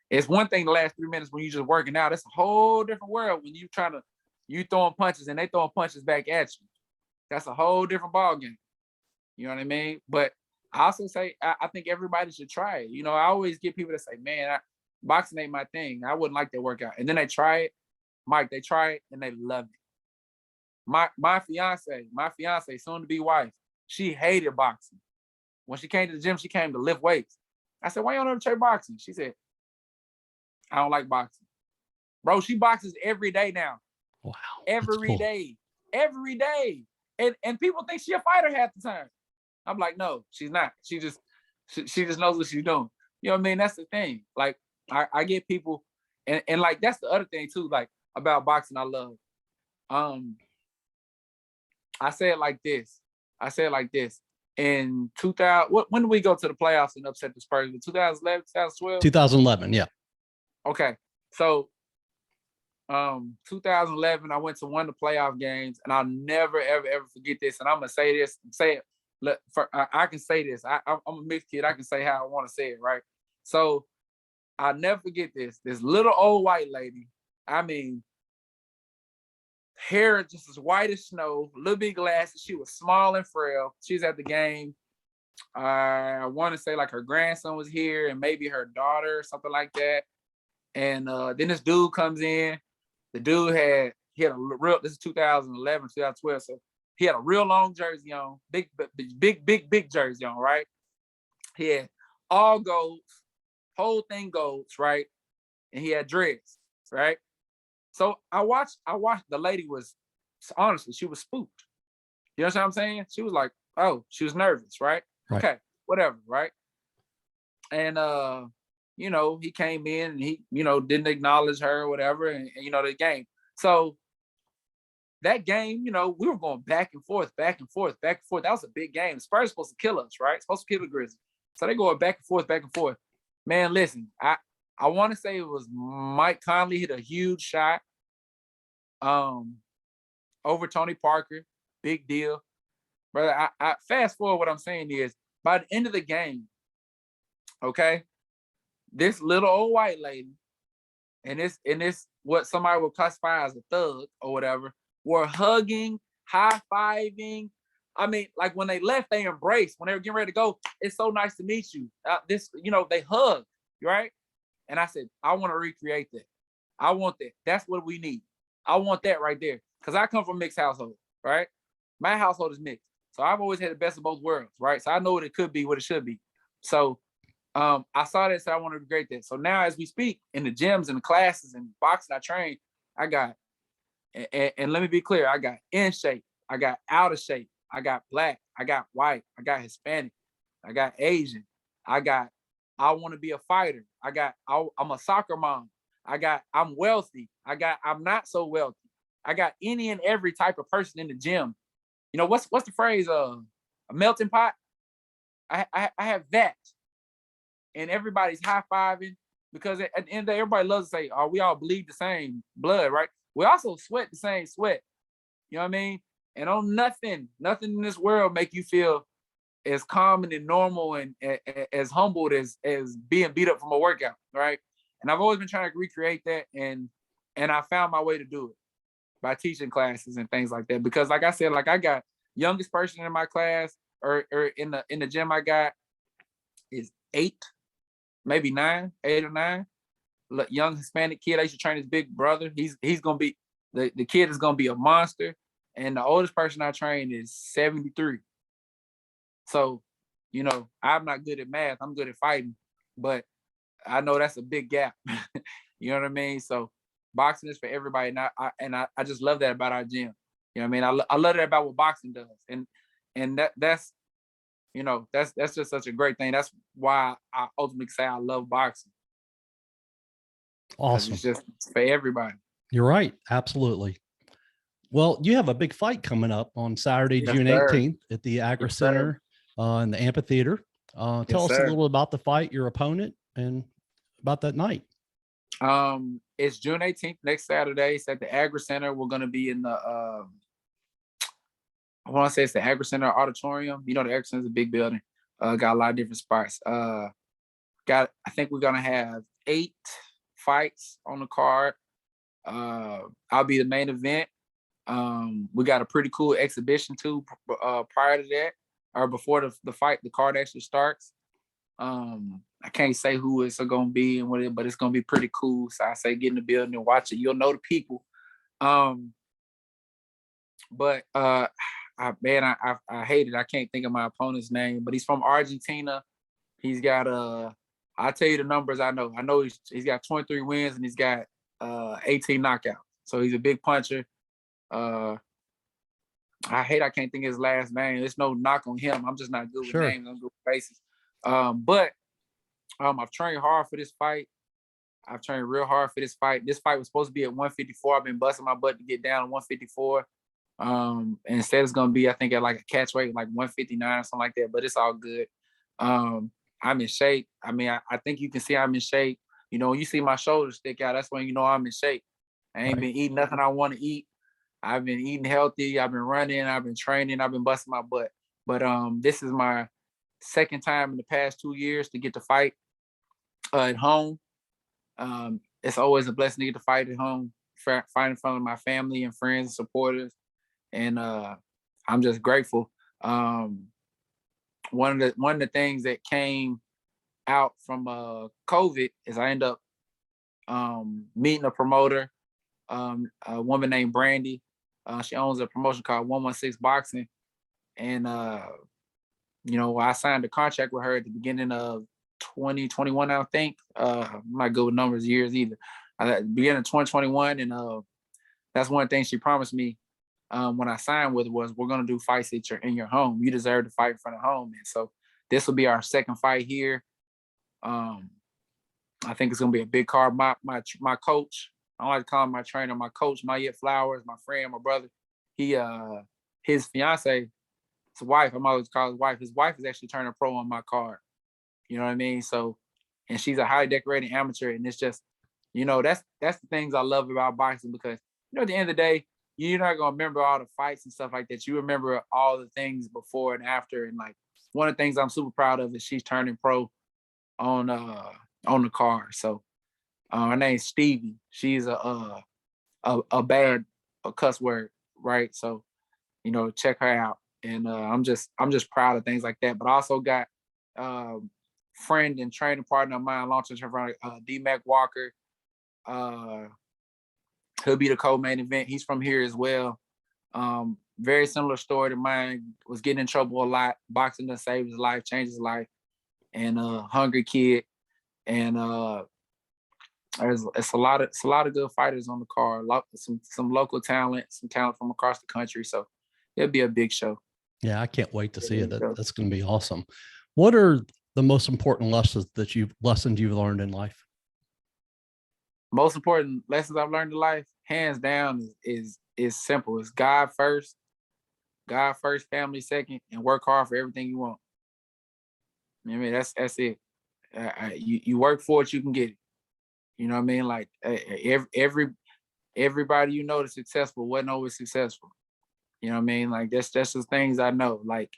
It's one thing to last 3 minutes when you're just working out. It's a whole different world when you throwing punches and they throwing punches back at you. That's a whole different ball game. You know what I mean? But I also say, I think everybody should try it. You know, I always get people that say, man, boxing ain't my thing. I wouldn't like that workout. And then they try it. Mike, they try it and they love it. My fiance, soon to be wife, she hated boxing. When she came to the gym, she came to lift weights. I said, why you don't ever try boxing? She said, I don't like boxing. Bro, she boxes every day now. Wow. Every day. Every day. And people think she a fighter half the time. I'm like, no, she's not. She just knows what she's doing. You know what I mean? That's the thing. Like, I get people, and like, that's the other thing too, like, about boxing I love. I say it like this. In 2000, when did we go to the playoffs and upset the Spurs? 2011, 2012? 2011, yeah. Okay. So 2011, I went to one of the playoff games, and I'll never, ever, ever forget this. And I'm going to say this, I can say this. I'm a mixed kid. I can say how I want to say it, right? So I'll never forget this. This little old white lady, I mean, hair just as white as snow, little big glasses. She was small and frail. She was at the game. I want to say like her grandson was here and maybe her daughter or something like that. And then this dude comes in. The dude he had a real, this is 2011, 2012. So he had a real long jersey on, big jersey on, right? He had all golds, whole thing golds, right? And he had dreads, right? So I watched, the lady was, honestly, she was spooked. You know what I'm saying? She was like, oh, she was nervous, right? Okay, whatever, right? And, you know, he came in and he, you know, didn't acknowledge her or whatever. And you know, the game. So that game, you know, we were going back and forth. That was a big game. Spurs were supposed to kill us, right? Supposed to kill the Grizzlies. So they going back and forth. Man, listen, I want to say it was Mike Conley hit a huge shot over Tony Parker. Big deal. Brother, I fast forward, what I'm saying is, by the end of the game, okay, this little old white lady and this what somebody would classify as a thug or whatever were hugging, high-fiving. I mean, like when they left, they embraced. When they were getting ready to go, it's so nice to meet you. You know, they hugged, right? And I said, I want to recreate that. I want that. That's what we need. I want that right there. Because I come from a mixed household, right? My household is mixed. So I've always had the best of both worlds, right? So I know what it could be, what it should be. So I saw that, so I want to recreate that. So now as we speak, in the gyms and the classes and boxing I train, I got, and let me be clear, I got in shape, I got out of shape, I got black, I got white, I got Hispanic, I got Asian. I want to be a fighter. I'm a soccer mom. I'm wealthy. I'm not so wealthy. I got any and every type of person in the gym. You know, what's the phrase? A melting pot. I have that, and everybody's high fiving because at the end of the day, everybody loves to say, "Oh, we all bleed the same blood, right?" We also sweat the same sweat. You know what I mean? And on nothing in this world make you feel as common and normal and as humbled as being beat up from a workout, right? And I've always been trying to recreate that, and I found my way to do it by teaching classes and things like that. Because, like I said, like I got youngest person in my class or in the gym I got is 8, maybe 9, 8 or 9. Young Hispanic kid. I used to train his big brother. He's gonna be the kid is gonna be a monster. And the oldest person I train is 73. So, you know, I'm not good at math. I'm good at fighting, but I know that's a big gap. You know what I mean? So boxing is for everybody. And I just love that about our gym. You know what I mean? I love that about what boxing does. And that's, you know, that's just such a great thing. That's why I ultimately say I love boxing. Awesome. It's just for everybody. You're right. Absolutely. Well, you have a big fight coming up on Saturday, Yes, June sir. 18th at the Agri Center in the amphitheater. Tell us a little about the fight, your opponent, and about that night. It's June 18th, next Saturday. It's at the Agri Center. We're going to be in the, I want to say it's the Agri Center Auditorium. You know, the Agri Center is a big building. Got a lot of different spots. I think we're going to have 8 fights on the card. I'll be the main event. We got a pretty cool exhibition too prior to that, or before the fight, the card actually starts. I can't say who it's going to be and what it, but it's going to be pretty cool. So I say get in the building and watch it. You'll know the people. But I hate it. I can't think of my opponent's name, but he's from Argentina. He's got I'll tell you the numbers I know. I know he's got 23 wins and he's got 18 knockouts. So he's a big puncher. I can't think of his last name. There's no knock on him. I'm just not good with names. I'm good with faces. But I've trained hard for this fight. I've trained real hard for this fight. This fight was supposed to be at 154. I've been busting my butt to get down to 154. And instead it's gonna be, I think, at like a catch weight, like 159 or something like that. But it's all good. I'm in shape. I mean, I think you can see I'm in shape. You know, when you see my shoulders stick out, that's when you know I'm in shape. I ain't been eating nothing I want to eat. I've been eating healthy. I've been running. I've been training. I've been busting my butt. But this is my second time in the past 2 years to get to fight at home. It's always a blessing to get to fight at home, fight in front of my family and friends and supporters. And I'm just grateful. One of the things that came out from COVID is I end up meeting a promoter, a woman named Brandy. She owns a promotion called 116 Boxing. And, you know, I signed a contract with her at the beginning of 2021, I think. I'm not good with numbers, years either. At the beginning of 2021. And that's one thing she promised me when I signed with her was, we're going to do fights in your home. You deserve to fight in front of home. And so this will be our second fight here. I think it's going to be a big card. My coach, I don't like to call him my trainer, my coach, Mayette Flowers, my friend, my brother. His fiance, his wife, I'm always call his wife. His wife is actually turning pro on my card. You know what I mean? So, and she's a highly decorated amateur, and it's just, you know, that's the things I love about boxing, because, you know, at the end of the day, you're not gonna remember all the fights and stuff like that. You remember all the things before and after. And like, one of the things I'm super proud of is she's turning pro on the card. So her name's Stevie. She's a bad cuss word, right? So, you know, check her out. And I'm just proud of things like that. But I also got friend and training partner of mine, launching her D-Mac Walker. He'll be the co-main event. He's from here as well. Very similar story to mine. Was getting in trouble a lot. Boxing to save his life, change his life. And hungry kid. And it's a lot of good fighters on the card. Some local talent, some talent from across the country. So it'll be a big show. Yeah, I can't wait to see it. That's going to be awesome. What are the most important lessons you've learned in life? Most important lessons I've learned in life, hands down, is simple. It's God first, family second, and work hard for everything you want. I mean, that's it. You work for it, you can get it. You know what I mean? Like everybody you know that's successful wasn't always successful. You know what I mean? Like that's the things I know. Like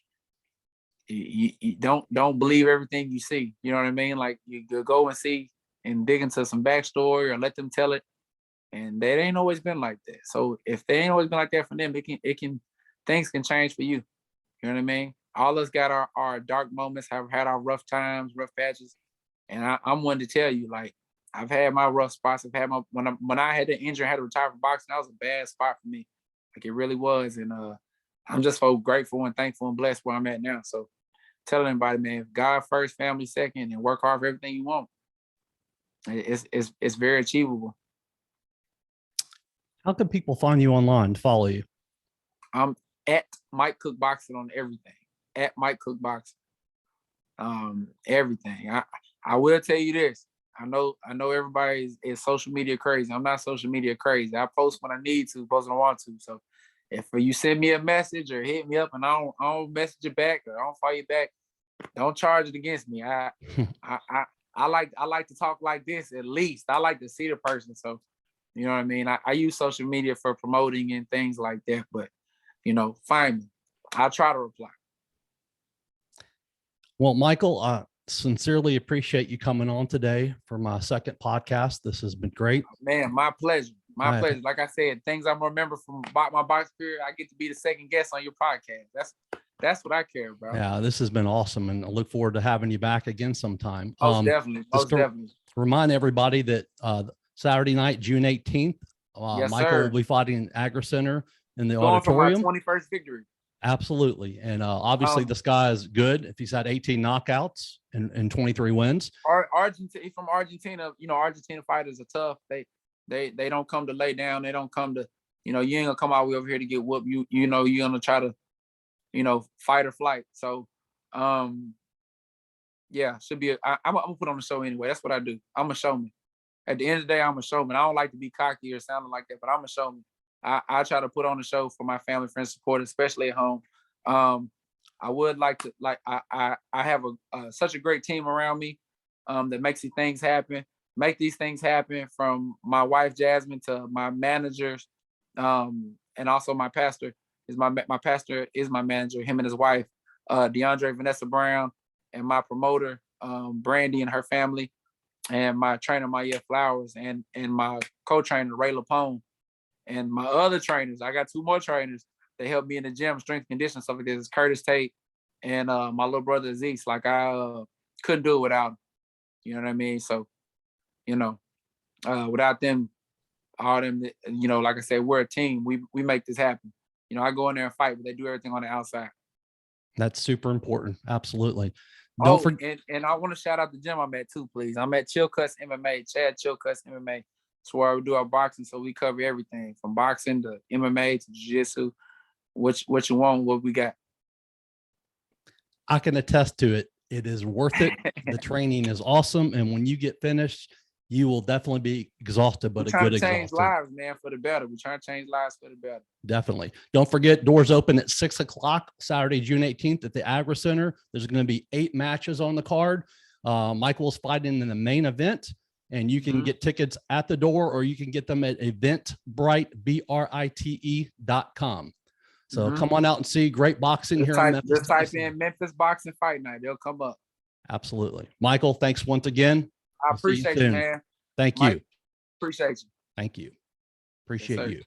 you don't believe everything you see. You know what I mean? Like you go and see and dig into some backstory or let them tell it. And that ain't always been like that. So if they ain't always been like that for them, things can change for you. You know what I mean? All us got our dark moments, have had our rough times, rough patches. And I'm one to tell you, like, I've had my rough spots. I've had when I had the injury, I had to retire from boxing, that was a bad spot for me. Like it really was. And I'm just so grateful and thankful and blessed where I'm at now. So tell anybody, man, God first, family second, and work hard for everything you want. It's very achievable. How can people find you online to follow you? I'm at Mike Cook Boxing on everything. At Mike Cook Boxing. Everything. I will tell you this. I know everybody is social media crazy. I'm not social media crazy. I post when I need to, post when I want to. So if you send me a message or hit me up and I don't message you back or I don't follow you back, don't charge it against me. I like to talk like this at least. I like to see the person. So you know what I mean? I use social media for promoting and things like that, but find me. I'll try to reply. Well, Michael, I sincerely appreciate you coming on today for my second podcast. This has been great. Man, my pleasure. My pleasure. Like I said, things I'm remember from my box career, I get to be the second guest on your podcast. That's what I care about. Yeah, this has been awesome, and I look forward to having you back again sometime. Most definitely. Remind everybody that Saturday night, June 18th, yes, Michael sir. will be fighting in Agri Center in the Going auditorium. For my 21st victory. Absolutely. And obviously this guy is good if he's had 18 knockouts and 23 wins. Argentina, from Argentina, Argentina fighters are tough. They don't come to lay down. They don't come to, you ain't gonna come out over here to get whooped. You're gonna try to, fight or flight. So yeah, should be I'm gonna put on the show anyway. That's what I do. I'm a showman. At the end of the day, I'm a showman. I don't like to be cocky or sounding like that, but I'm a showman. I try to put on the show for my family, friends, support, especially at home. I would like to, I have such a great team around me that makes these things happen. Make these things happen, from my wife Jasmine to my managers, and also my pastor is my pastor is my manager. Him and his wife, DeAndre Vanessa Brown, and my promoter Brandy and her family, and my trainer Maya Flowers, and my co-trainer Ray Lapone. And my other trainers, I got two more trainers that help me in the gym, strength conditioning, stuff like this. It's Curtis Tate and my little brother Zeeks. Like I couldn't do it without them. You know what I mean? So, without them, all them, like I said, we're a team. We make this happen. I go in there and fight, but they do everything on the outside. That's super important. Absolutely. And I want to shout out the gym I'm at too, please. I'm at Chill Cuts MMA, Chad Chill Cuts MMA. That's where we do our boxing, so we cover everything from boxing to MMA to jiu-jitsu. What you want, what we got. I can attest to it. It is worth it. The training is awesome, and when you get finished, you will definitely be exhausted, but a good exhausted. Change lives, man, for the better. We're trying to change lives for the better. Definitely. Don't forget, doors open at 6:00 Saturday, June 18th at the Agri Center. There's going to be 8 matches on the card. Michael's fighting in the main event. And you can get tickets at the door, or you can get them at Eventbrite, BRITE.com. So come on out and see great boxing here in Memphis. Just type in Memphis Boxing Fight Night. They'll come up. Absolutely. Michael, thanks once again. I appreciate you, man. Thank you. Appreciate you. Thank you. Appreciate you.